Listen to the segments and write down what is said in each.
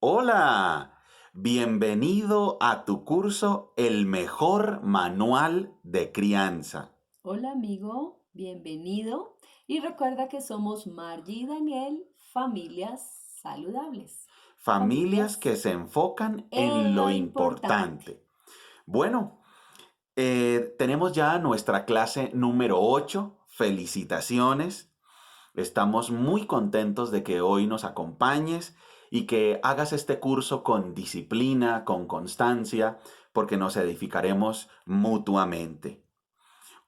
Hola, bienvenido a tu curso El mejor manual de crianza. Hola amigo, bienvenido y recuerda que somos Margie y Daniel, familias saludables, Familias que familias se enfocan en en lo lo importante. importante. Bueno, tenemos ya nuestra clase número 8. Felicitaciones. Estamos muy contentos de que hoy nos acompañes y que hagas este curso con disciplina, con constancia, porque nos edificaremos mutuamente.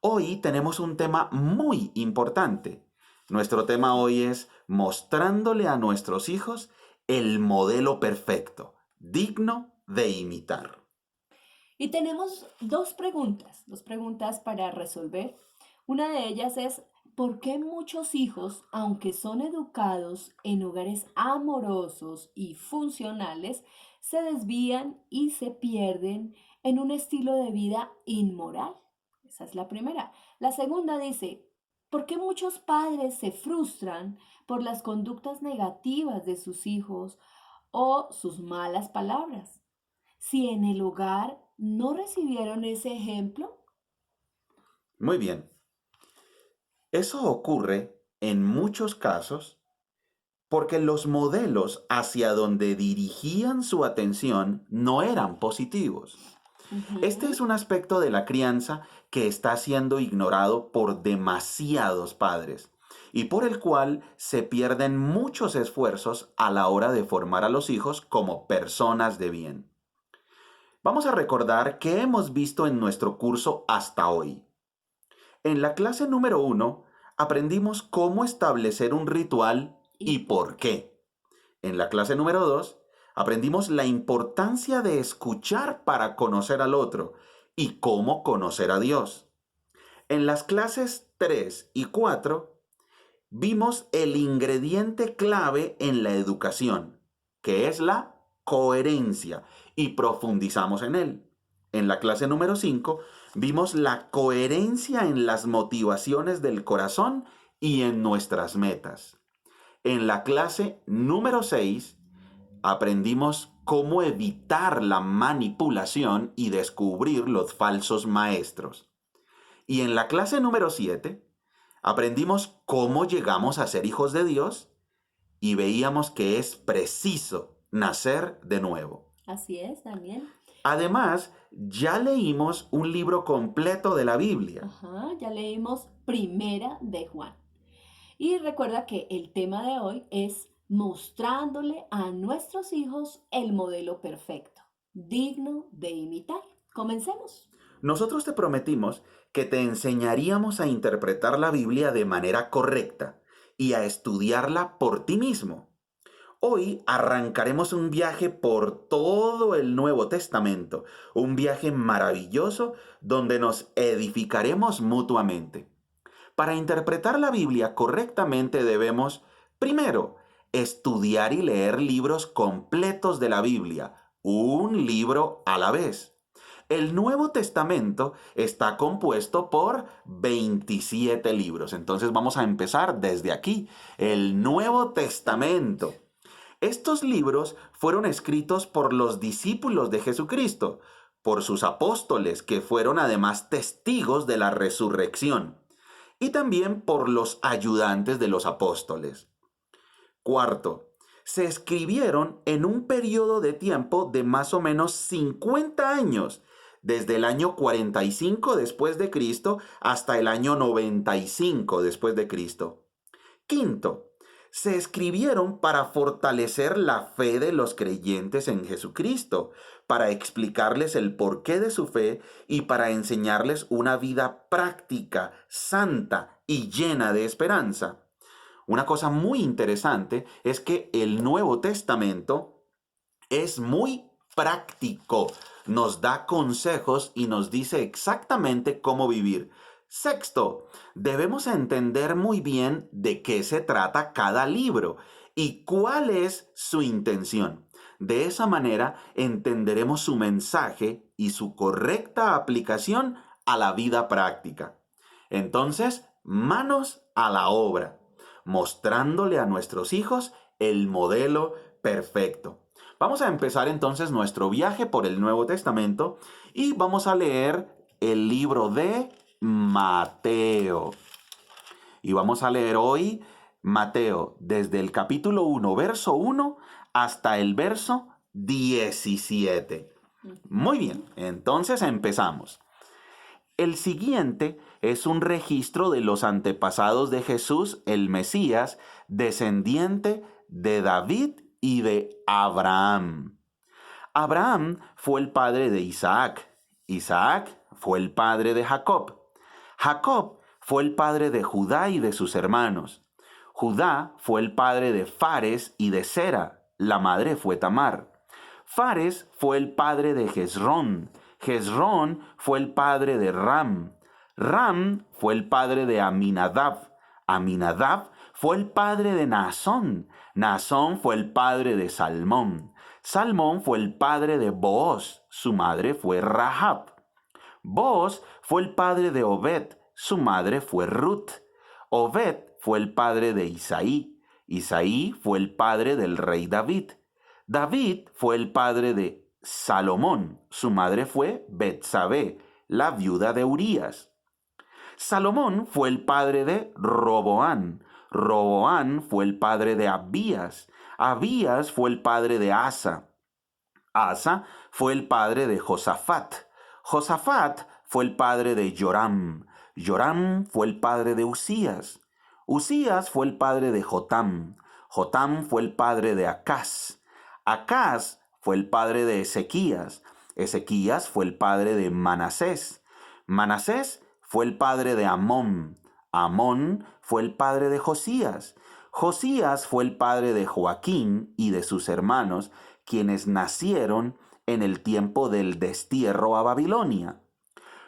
Hoy tenemos un tema muy importante. Nuestro tema hoy es mostrándole a nuestros hijos el modelo perfecto, digno de imitar. Y tenemos dos preguntas para resolver. Una de ellas es, ¿por qué muchos hijos, aunque son educados en hogares amorosos y funcionales, se desvían y se pierden en un estilo de vida inmoral? Esa es la primera. La segunda dice, ¿por qué muchos padres se frustran por las conductas negativas de sus hijos o sus malas palabras? Si en el hogar no recibieron ese ejemplo. Muy bien, eso ocurre en muchos casos porque los modelos hacia donde dirigían su atención no eran positivos. Este es Ujú. un aspecto de la crianza que está siendo ignorado por demasiados padres y por el cual se pierden muchos esfuerzos a la hora de formar a los hijos como personas de bien. Vamos a recordar qué hemos visto en nuestro curso hasta hoy. En la clase número 1 aprendimos cómo establecer un ritual ¿Y y por por qué? qué. En la clase número 2 aprendimos la importancia de escuchar para conocer al otro y cómo conocer a Dios. En las clases 3 y 4 vimos el ingrediente clave en la educación, que es la coherencia, y profundizamos en él. En la clase número 5 vimos la coherencia en las motivaciones del corazón y en nuestras metas. En la clase número 6 aprendimos cómo evitar la manipulación y descubrir los falsos maestros. Y en la clase número 7 aprendimos cómo llegamos a ser hijos de Dios y veíamos que es preciso nacer de nuevo. Así es, Daniel. Además, ya leímos un libro completo de la Biblia. Ajá, ya leímos Primera de Juan. Y recuerda que el tema de hoy es mostrándole a nuestros hijos el modelo perfecto, digno de imitar. Comencemos. Nosotros te prometimos que te enseñaríamos a interpretar la Biblia de manera correcta y a estudiarla por ti mismo. Hoy arrancaremos un viaje por todo el Nuevo Testamento, un viaje maravilloso donde nos edificaremos mutuamente. Para interpretar la Biblia correctamente debemos, primero, estudiar y leer libros completos de la Biblia, un libro a la vez. El Nuevo Testamento está compuesto por 27 libros. Entonces vamos a empezar desde aquí. El Nuevo Testamento. Estos libros fueron escritos por los discípulos de Jesucristo, por sus apóstoles, que fueron además testigos de la resurrección, y también por los ayudantes de los apóstoles. Cuarto, se escribieron en un periodo de tiempo de más o menos 50 años, desde el año 45 después de Cristo hasta el año 95 después de Cristo. Quinto, se escribieron para fortalecer la fe de los creyentes en Jesucristo, para explicarles el porqué de su fe y para enseñarles una vida práctica, santa y llena de esperanza. Una cosa muy interesante es que el Nuevo Testamento es muy práctico. Nos da consejos y nos dice exactamente cómo vivir. Sexto, debemos entender muy bien de qué se trata cada libro y cuál es su intención. De esa manera entenderemos su mensaje y su correcta aplicación a la vida práctica. Entonces, manos a la obra, mostrándole a nuestros hijos el modelo perfecto. Vamos a empezar entonces nuestro viaje por el Nuevo Testamento y vamos a leer el libro de Mateo. Y vamos a leer hoy Mateo desde el capítulo 1, verso 1 hasta el verso 17. Muy bien, entonces empezamos. El siguiente es un registro de los antepasados de Jesús, el Mesías, descendiente de David y de Abraham. Abraham fue el padre de Isaac. Isaac fue el padre de Jacob. Jacob fue el padre de Judá y de sus hermanos. Judá fue el padre de Fares y de Sera. La madre fue Tamar. Fares fue el padre de Hezrón. Hezrón fue el padre de Ram. Ram fue el padre de Aminadab. Aminadab fue el padre de Naasón. Naasón fue el padre de Salmón. Salmón fue el padre de Booz. Su madre fue Rahab. Booz fue el padre de Obed. Su madre fue Ruth. Obed fue el padre de Isaí. Isaí fue el padre del rey David. David fue el padre de Salomón. Su madre fue Betsabé, la viuda de Urías. Salomón fue el padre de Roboán. Roboán fue el padre de Abías. Abías fue el padre de Asa. Asa fue el padre de Josafat. Josafat fue el padre de Joram. Joram fue el padre de Usías. Usías fue el padre de Jotam. Jotam fue el padre de Acaz. Acaz fue el padre de Ezequías. Ezequías fue el padre de Manasés. Manasés fue el padre de Amón. Amón fue el padre de Josías. Josías fue el padre de Joaquín y de sus hermanos, quienes nacieron en el tiempo del destierro a Babilonia.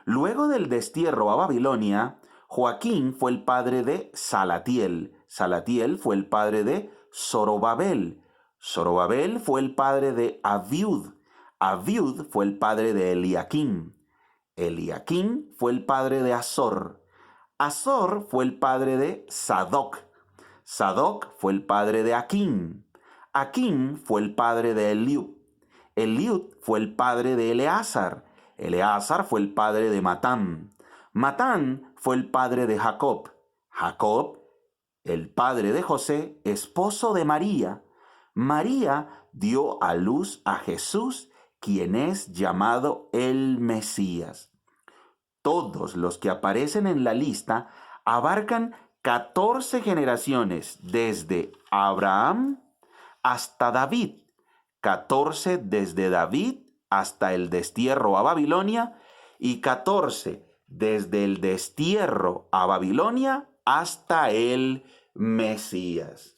Luego del destierro a Babilonia, Joaquín fue el padre de Salatiel. Salatiel fue el padre de Zorobabel. Zorobabel fue el padre de Abiud. Abiud fue el padre de Eliaquim. Eliaquim fue el padre de Azor. Azor fue el padre de Sadoc. Sadoc fue el padre de Aquim. Aquim fue el padre de Eliud. Eliud fue el padre de Eleazar. Eleazar fue el padre de Matán. Matán fue el padre de Jacob. Jacob, el padre de José, esposo de María. María dio a luz a Jesús, quien es llamado el Mesías. Todos los que aparecen en la lista abarcan 14 generaciones, desde Abraham hasta David, 14 desde David hasta el destierro a Babilonia y 14 desde el destierro a Babilonia hasta el Mesías.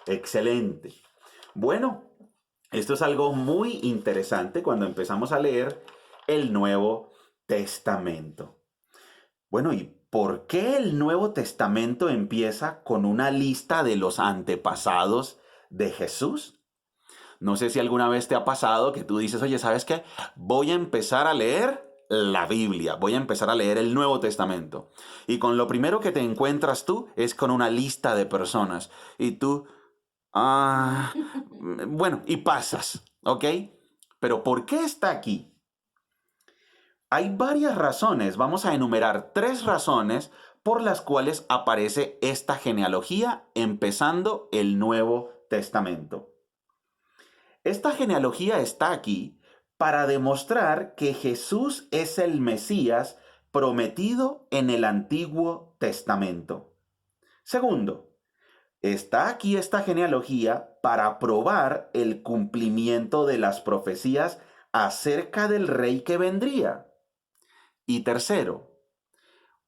Excelente. Bueno, esto es algo muy interesante cuando empezamos a leer el Nuevo Testamento. Bueno, ¿y por qué el Nuevo Testamento empieza con una lista de los antepasados de Jesús? No sé si alguna vez te ha pasado que tú dices, oye, ¿sabes qué? Voy a empezar a leer la Biblia, voy a empezar a leer el Nuevo Testamento. Y con lo primero que te encuentras tú es con una lista de personas. Y tú, bueno, y pasas, ¿ok? Pero ¿por qué está aquí? Hay varias razones, vamos a enumerar 3 razones por las cuales aparece esta genealogía empezando el Nuevo Testamento. Esta genealogía está aquí para demostrar que Jesús es el Mesías prometido en el Antiguo Testamento. Segundo, está aquí esta genealogía para probar el cumplimiento de las profecías acerca del rey que vendría. Y tercero,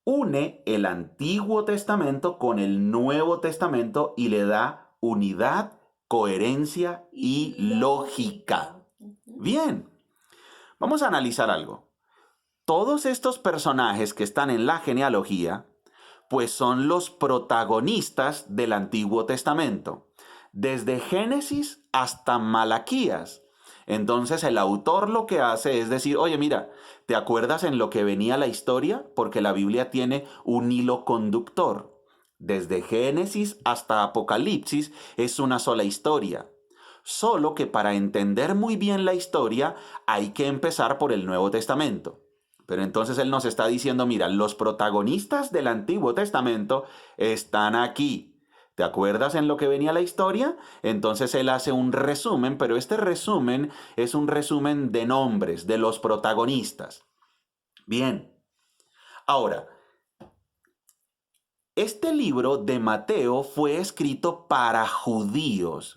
une el Antiguo Testamento con el Nuevo Testamento y le da unidad, coherencia y lógica. Bien, vamos a analizar algo. Todos estos personajes que están en la genealogía, pues son los protagonistas del Antiguo Testamento, desde Génesis hasta Malaquías. Entonces el autor lo que hace es decir, oye, mira, ¿te acuerdas en lo que venía la historia? Porque la Biblia tiene un hilo conductor. Desde Génesis hasta Apocalipsis es una sola historia. solo que para entender muy bien la historia hay que empezar por el Nuevo Testamento. Pero entonces él nos está diciendo, mira, los protagonistas del Antiguo Testamento están aquí. ¿Te acuerdas en lo que venía la historia? Entonces él hace un resumen, pero este resumen es un resumen de nombres, de los protagonistas. Bien, ahora, este libro de Mateo fue escrito para judíos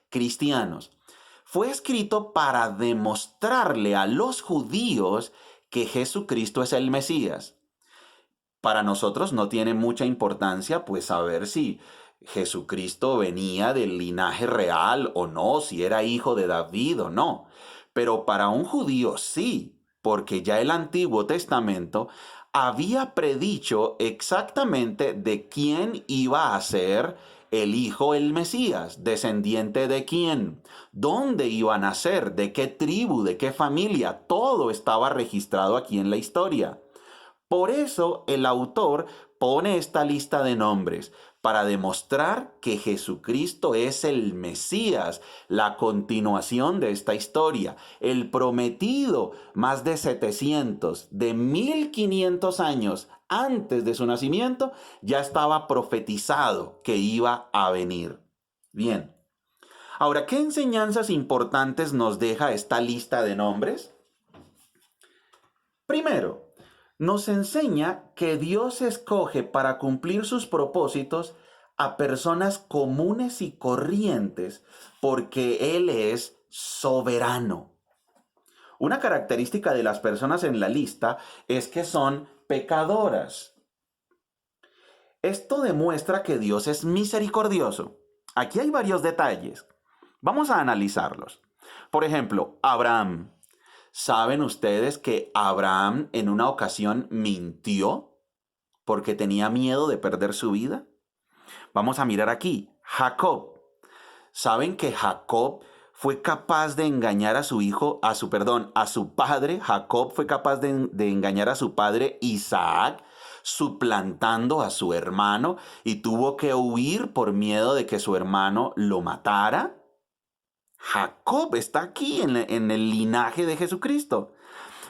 cristianos. Fue escrito para demostrarle a los judíos que Jesucristo es el Mesías. Para nosotros no tiene mucha importancia pues saber si Jesucristo venía del linaje real o no, si era hijo de David o no. Pero para un judío sí, porque ya el Antiguo Testamento había predicho exactamente de quién iba a ser el hijo, el Mesías, descendiente de quién, dónde iba a nacer, de qué tribu, de qué familia, todo estaba registrado aquí en la historia. Por eso el autor pone esta lista de nombres para demostrar que Jesucristo es el Mesías, la continuación de esta historia, el prometido más de 700, de 1500 años antes de su nacimiento, ya estaba profetizado que iba a venir. Bien, ahora, ¿qué enseñanzas importantes nos deja esta lista de nombres? Primero, nos enseña que Dios escoge para cumplir sus propósitos a personas comunes y corrientes porque Él es soberano. Una característica de las personas en la lista es que son pecadoras. Esto demuestra que Dios es misericordioso. Aquí hay varios detalles. Vamos a analizarlos. Por ejemplo, Abraham. ¿Saben ustedes que Abraham en una ocasión mintió porque tenía miedo de perder su vida? Vamos a mirar aquí, Jacob. ¿Saben que Jacob fue capaz de engañar a su hijo, a su padre? Jacob fue capaz de engañar a su padre Isaac, suplantando a su hermano y tuvo que huir por miedo de que su hermano lo matara. Jacob está aquí en el linaje de Jesucristo.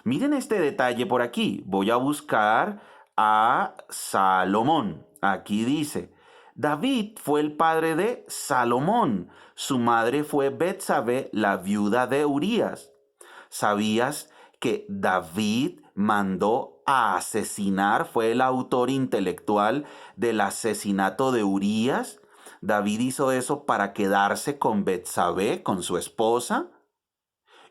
Miren este detalle por aquí. Voy a buscar a Salomón. Aquí dice, David fue el padre de Salomón. Su madre fue Betsabé, la viuda de Urías. ¿Sabías que David mandó a asesinar, fue el autor intelectual del asesinato de Urías? David hizo eso para quedarse con Betsabé, con su esposa.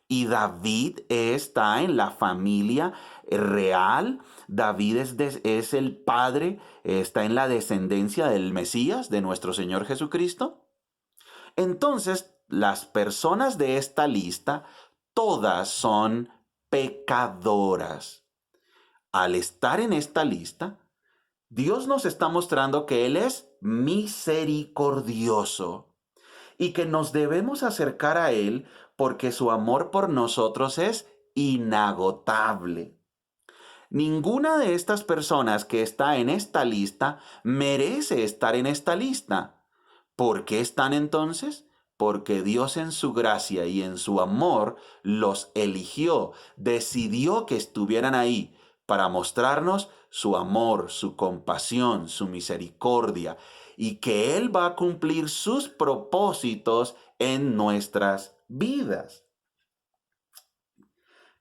Y David está en la familia real. David es el padre, está en la descendencia del Mesías, de nuestro Señor Jesucristo. Entonces, las personas de esta lista, todas son pecadoras. Al estar en esta lista, Dios nos está mostrando que Él es misericordioso y que nos debemos acercar a Él porque su amor por nosotros es inagotable. Ninguna de estas personas que está en esta lista merece estar en esta lista. ¿Por qué están entonces? Porque Dios en su gracia y en su amor los eligió, decidió que estuvieran ahí para mostrarnos su amor, su compasión, su misericordia y que Él va a cumplir sus propósitos en nuestras vidas.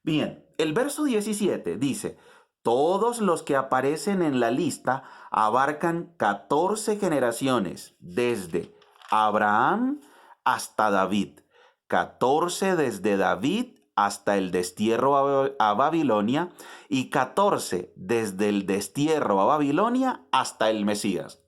Bien, el verso 17 dice, todos los que aparecen en la lista abarcan 14 generaciones, desde Abraham hasta David, 14 desde David hasta el destierro a Babilonia y 14 desde el destierro a Babilonia hasta el Mesías.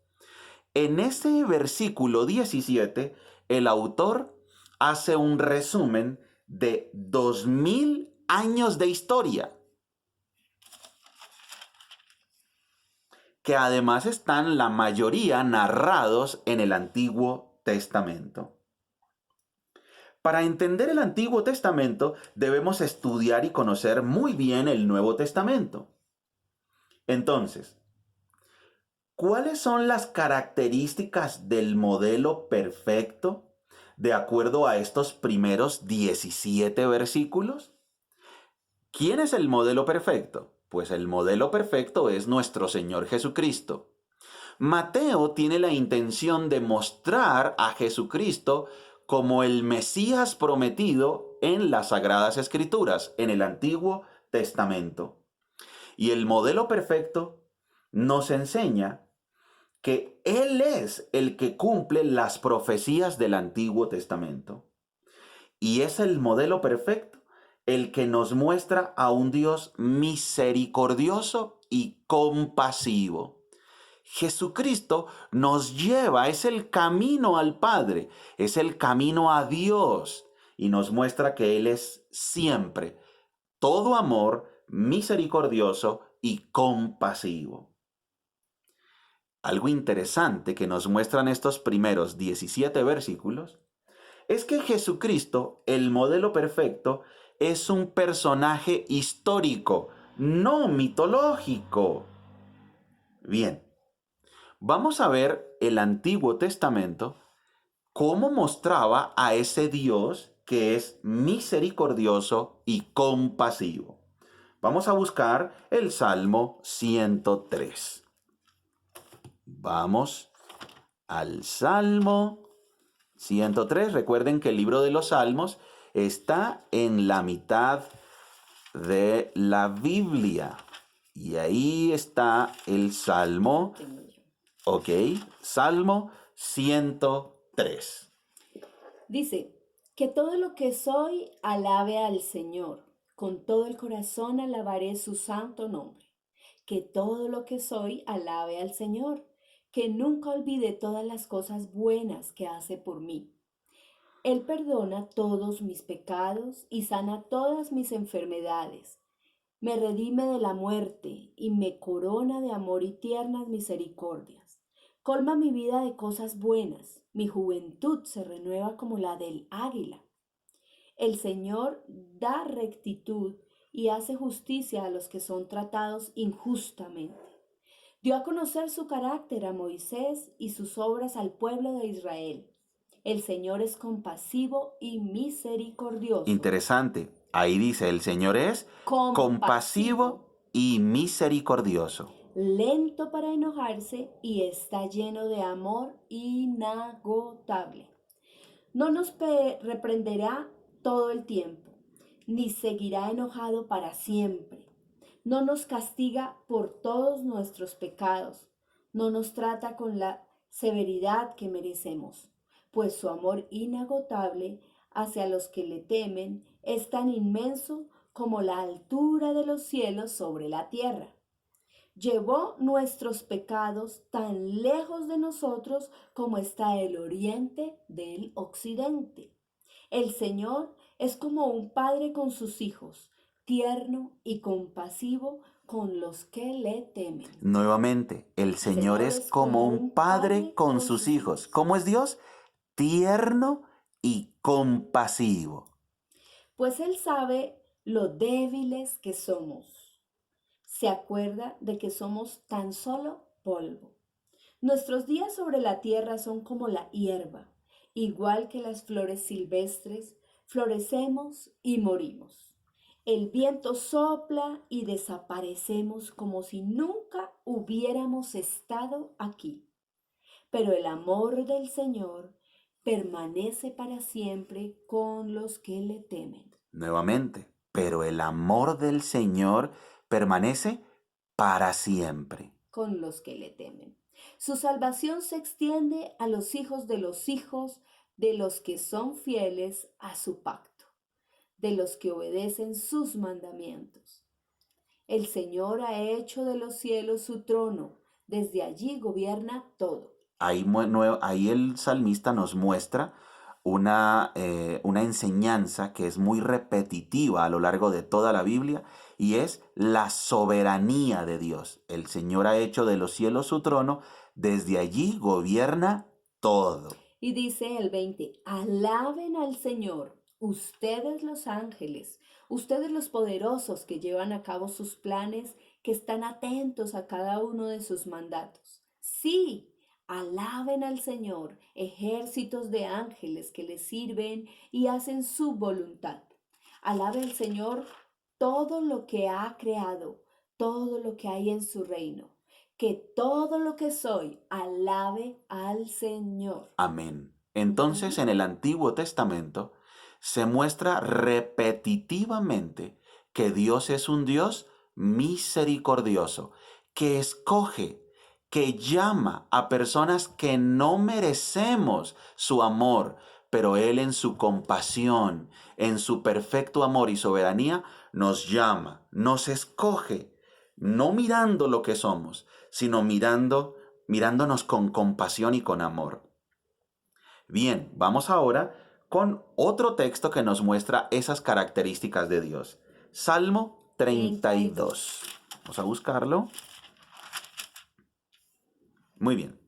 En ese versículo 17, el autor hace un resumen de 2000 años de historia, que además están la mayoría narrados en el Antiguo Testamento. Para entender el Antiguo Testamento debemos estudiar y conocer muy bien el Nuevo Testamento. Entonces, ¿cuáles son las características del modelo perfecto? de acuerdo a estos primeros 17 versículos? ¿Quién es el modelo perfecto? Pues el modelo perfecto es nuestro Señor Jesucristo. Mateo tiene la intención de mostrar a Jesucristo como el Mesías prometido en las Sagradas Escrituras, en el Antiguo Testamento. Y el modelo perfecto nos enseña que Él es el que cumple las profecías del Antiguo Testamento. Y es el modelo perfecto el que nos muestra a un Dios misericordioso y compasivo. Jesucristo nos lleva, es el camino al Padre, es el camino a Dios y nos muestra que Él es siempre todo amor, misericordioso y compasivo. Algo interesante que nos muestran estos primeros 17 versículos es que Jesucristo, el modelo perfecto, es un personaje histórico, no mitológico. Bien, vamos a ver el Antiguo Testamento, cómo mostraba a ese Dios que es misericordioso y compasivo. Vamos a buscar el Salmo 103. Vamos al Salmo 103. Recuerden que el libro de los Salmos está en la mitad de la Biblia. Y ahí está el Salmo. Tengo yo. Ok, Salmo 103. Dice, que todo lo que soy alabe al Señor, con todo el corazón alabaré su santo nombre. Que todo lo que soy alabe al Señor, que nunca olvide todas las cosas buenas que hace por mí. Él perdona todos mis pecados y sana todas mis enfermedades. Me redime de la muerte y me corona de amor y tiernas misericordias. Colma mi vida de cosas buenas, mi juventud se renueva como la del águila. El Señor da rectitud y hace justicia a los que son tratados injustamente. Dio a conocer su carácter a Moisés y sus obras al pueblo de Israel. El Señor es compasivo y misericordioso. Interesante. Ahí dice, el Señor es compasivo y misericordioso. Lento para enojarse y está lleno de amor inagotable. No nos reprenderá todo el tiempo, ni seguirá enojado para siempre. No nos castiga por todos nuestros pecados, no nos trata con la severidad que merecemos, pues su amor inagotable hacia los que le temen es tan inmenso como la altura de los cielos sobre la tierra. Llevó nuestros pecados tan lejos de nosotros como está el oriente del occidente. El Señor es como un padre con sus hijos, tierno y compasivo con los que le temen. Nuevamente, el Señor es como un padre con sus hijos. ¿Cómo es Dios? Tierno y compasivo. Pues Él sabe lo débiles que somos. Se acuerda de que somos tan solo polvo. Nuestros días sobre la tierra son como la hierba, igual que las flores silvestres, florecemos y morimos. El viento sopla y desaparecemos como si nunca hubiéramos estado aquí. Pero el amor del Señor permanece para siempre con los que le temen. Nuevamente, pero el amor del Señor permanece para siempre. Con los que le temen. Su salvación se extiende a los hijos de los que son fieles a su pacto, de los que obedecen sus mandamientos. El Señor ha hecho de los cielos su trono, desde allí gobierna todo. Ahí el salmista nos muestra una enseñanza que es muy repetitiva a lo largo de toda la Biblia y es la soberanía de Dios. El Señor ha hecho de los cielos su trono, desde allí gobierna todo. Y dice el 20, alaben al Señor, ustedes los ángeles, ustedes los poderosos que llevan a cabo sus planes, que están atentos a cada uno de sus mandatos. Sí, Alaben al Señor, ejércitos de ángeles que le sirven y hacen su voluntad. Alabe al Señor todo lo que ha creado, todo lo que hay en su reino. Que todo lo que soy alabe al Señor. Amén. Entonces, Ujú. en el Antiguo Testamento se muestra repetitivamente que Dios es un Dios misericordioso, que escoge, que llama a personas que no merecemos su amor, pero Él en su compasión, en su perfecto amor y soberanía, nos llama, nos escoge, no mirando lo que somos, sino mirándonos con compasión y con amor. Bien, vamos ahora con otro texto que nos muestra esas características de Dios. Salmo 32. 32. Vamos a buscarlo. Muy bien.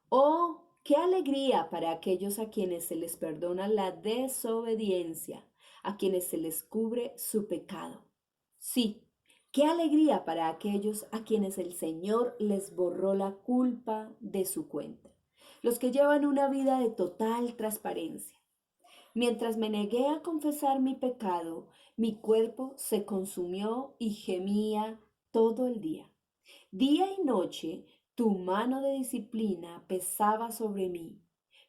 Oh, qué alegría para aquellos a quienes se les perdona la desobediencia, a quienes se les cubre su pecado. Sí, qué alegría para aquellos a quienes el Señor les borró la culpa de su cuenta, los que llevan una vida de total transparencia. Mientras me negué a confesar mi pecado, mi cuerpo se consumió y gemía todo el día. Día y noche tu mano de disciplina pesaba sobre mí.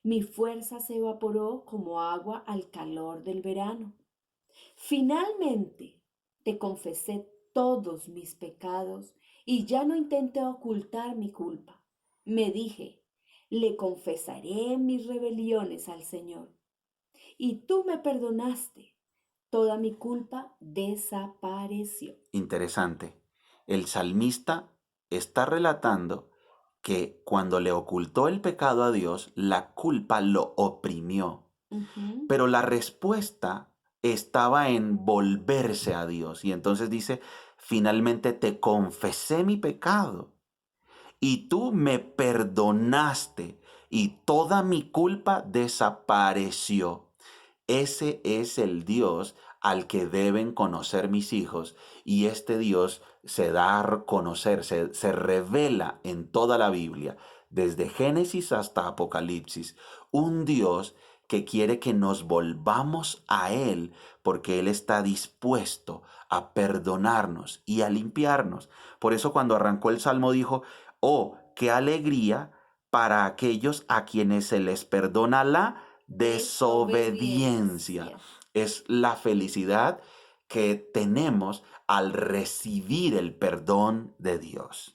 Mi fuerza se evaporó como agua al calor del verano. Finalmente te confesé todos mis pecados y ya no intenté ocultar mi culpa. Me dije, le confesaré mis rebeliones al Señor. Y tú me perdonaste. Toda mi culpa desapareció. Interesante. El salmista está relatando que cuando le ocultó el pecado a Dios, la culpa lo oprimió. Ujú. Pero la respuesta estaba en volverse a Dios. Y entonces dice, finalmente te confesé mi pecado y tú me perdonaste y toda mi culpa desapareció. Ese es el Dios al que deben conocer mis hijos y este Dios se da a conocer, se revela en toda la Biblia, desde Génesis hasta Apocalipsis. Un Dios que quiere que nos volvamos a Él porque Él está dispuesto a perdonarnos y a limpiarnos. Por eso cuando arrancó el Salmo dijo, oh, qué alegría para aquellos a quienes se les perdona la desobediencia. Desobediencia. Es la felicidad que tenemos al recibir el perdón de Dios.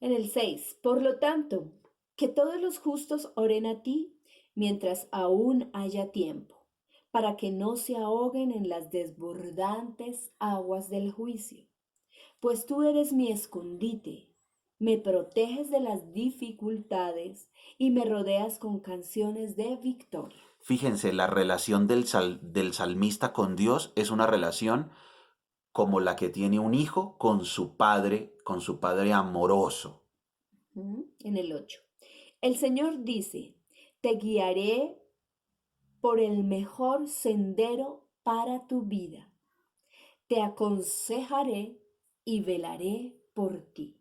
En el 6, por lo tanto, que todos los justos oren a ti mientras aún haya tiempo, para que no se ahoguen en las desbordantes aguas del juicio. Pues tú eres mi escondite, me proteges de las dificultades y me rodeas con canciones de victoria. Fíjense, la relación del salmista con Dios es una relación como la que tiene un hijo con su padre amoroso. En el 8. El Señor dice, te guiaré por el mejor sendero para tu vida. Te aconsejaré y velaré por ti.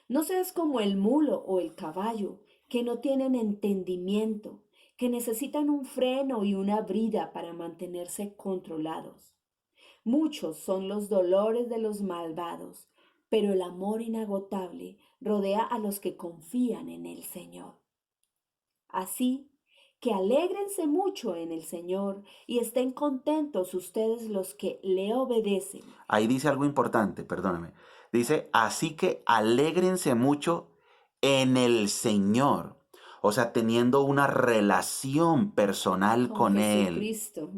No seas como el mulo o el caballo, que no tienen entendimiento, que necesitan un freno y una brida para mantenerse controlados. Muchos son los dolores de los malvados, pero el amor inagotable rodea a los que confían en el Señor. Así que alégrense mucho en el Señor y estén contentos ustedes los que le obedecen. Ahí dice algo importante, perdóname. Dice, así que alégrense mucho en el Señor. O sea, teniendo una relación personal Con con Él. Jesucristo.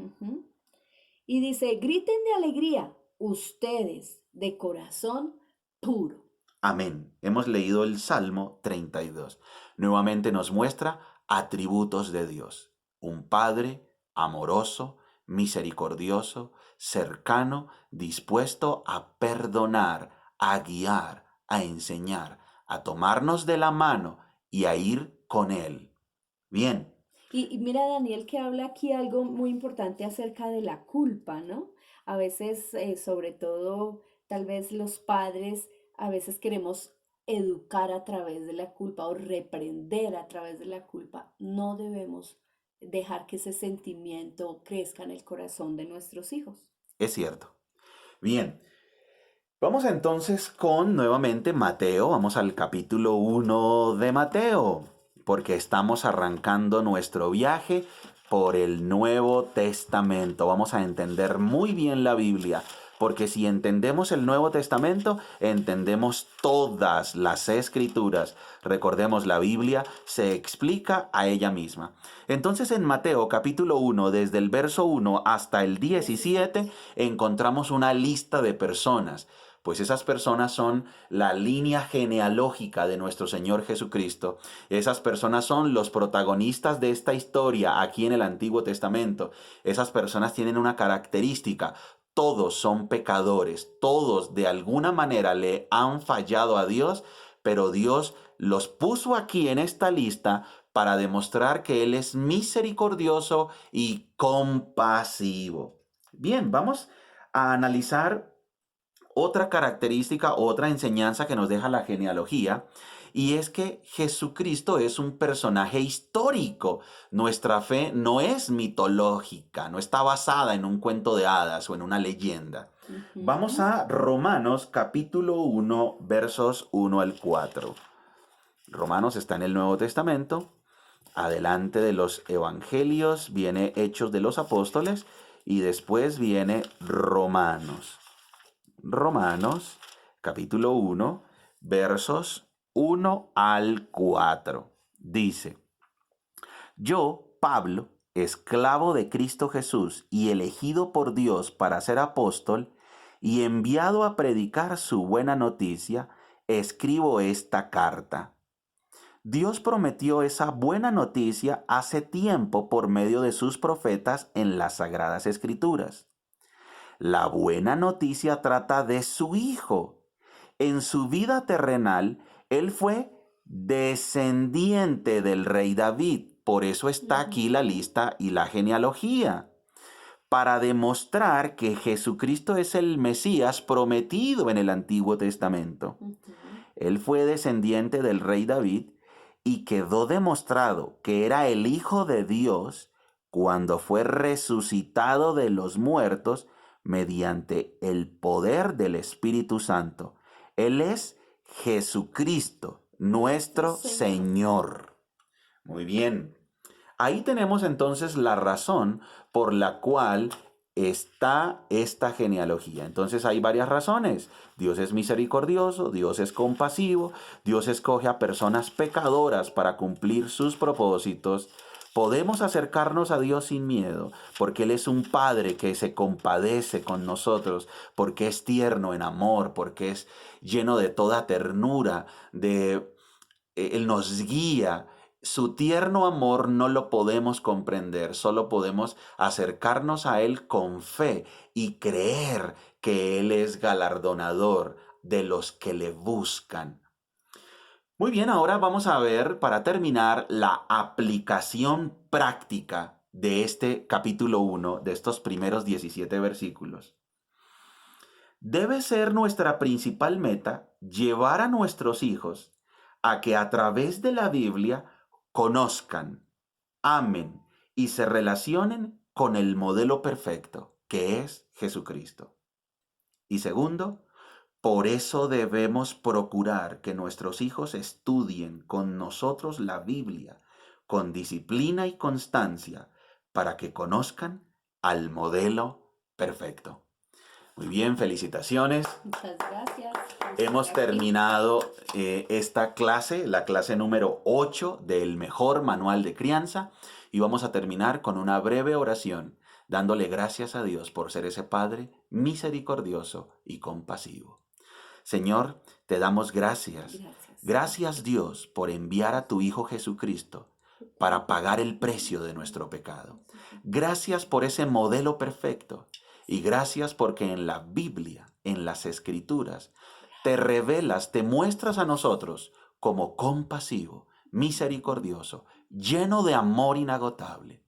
Y dice, griten de alegría ustedes de corazón puro. Amén. Hemos leído el Salmo 32. Nuevamente nos muestra atributos de Dios. Un Padre amoroso, misericordioso, cercano, dispuesto a perdonar, a guiar, a enseñar, a tomarnos de la mano y a ir con Él. Bien, Y mira, Daniel, que habla aquí algo muy importante acerca de la culpa, ¿no? A veces, sobre todo, tal vez los padres, a veces queremos educar a través de la culpa o reprender a través de la culpa. No debemos dejar que ese sentimiento crezca en el corazón de nuestros hijos. Es cierto. Bien, vamos entonces con nuevamente Mateo, vamos al capítulo 1 de Mateo, porque estamos arrancando nuestro viaje por el Nuevo Testamento. Vamos a entender muy bien la Biblia, porque si entendemos el Nuevo Testamento, entendemos todas las escrituras. Recordemos, la Biblia se explica a ella misma. Entonces en Mateo capítulo 1, desde el verso 1 hasta el 17, encontramos una lista de personas. Pues esas personas son la línea genealógica de nuestro Señor Jesucristo. Esas personas son los protagonistas de esta historia aquí en el Antiguo Testamento. Esas personas tienen una característica. Todos son pecadores. Todos de alguna manera le han fallado a Dios, pero Dios los puso aquí en esta lista para demostrar que Él es misericordioso y compasivo. Bien, vamos a analizar otra característica, otra enseñanza que nos deja la genealogía, y es que Jesucristo es un personaje histórico. Nuestra fe no es mitológica, no está basada en un cuento de hadas o en una leyenda. Vamos Ujú. a Romanos capítulo 1, versos 1 al 4. Romanos está en el Nuevo Testamento. Adelante de los Evangelios viene Hechos de los Apóstoles y después viene Romanos. Romanos, capítulo 1, versos 1 al 4. Dice, yo, Pablo, esclavo de Cristo Jesús y elegido por Dios para ser apóstol y enviado a predicar su buena noticia, escribo esta carta. Dios prometió esa buena noticia hace tiempo por medio de sus profetas en las Sagradas Escrituras. La buena noticia trata de su Hijo. En su vida terrenal, Él fue descendiente del rey David. Por eso está aquí la Ujú. lista y la genealogía, para demostrar que Jesucristo es el Mesías prometido en el Antiguo Testamento. Ujú. Él fue descendiente del rey David y quedó demostrado que era el Hijo de Dios cuando fue resucitado de los muertos mediante el poder del Espíritu Santo. Él es Jesucristo, Sí, nuestro Señor. Señor. Muy bien. Ahí tenemos entonces la razón por la cual está esta genealogía. Entonces hay varias razones. Dios es misericordioso, Dios es compasivo, Dios escoge a personas pecadoras para cumplir sus propósitos. Podemos acercarnos a Dios sin miedo, porque Él es un Padre que se compadece con nosotros, porque es tierno en amor, porque es lleno de toda ternura, Él nos guía. Su tierno amor no lo podemos comprender, solo podemos acercarnos a Él con fe y creer que Él es galardonador de los que le buscan. Muy bien, ahora vamos a ver, para terminar, la aplicación práctica de este capítulo 1, de estos primeros 17 versículos. Debe ser nuestra principal meta llevar a nuestros hijos a que a través de la Biblia conozcan, amen y se relacionen con el modelo perfecto, que es Jesucristo. Y segundo, por eso debemos procurar que nuestros hijos estudien con nosotros la Biblia, con disciplina y constancia, para que conozcan al modelo perfecto. Muy bien, felicitaciones. Muchas gracias por estar Hemos aquí. terminado esta clase, la clase número 8 del mejor manual de crianza, y vamos a terminar con una breve oración, dándole gracias a Dios por ser ese Padre misericordioso y compasivo. Señor, te damos gracias. Gracias, Señor. Gracias, Dios, por enviar a tu Hijo Jesucristo para pagar el precio de nuestro pecado. Gracias por ese modelo perfecto. Y gracias porque en la Biblia, en las Escrituras, te revelas, te muestras a nosotros como compasivo, misericordioso, lleno de amor inagotable.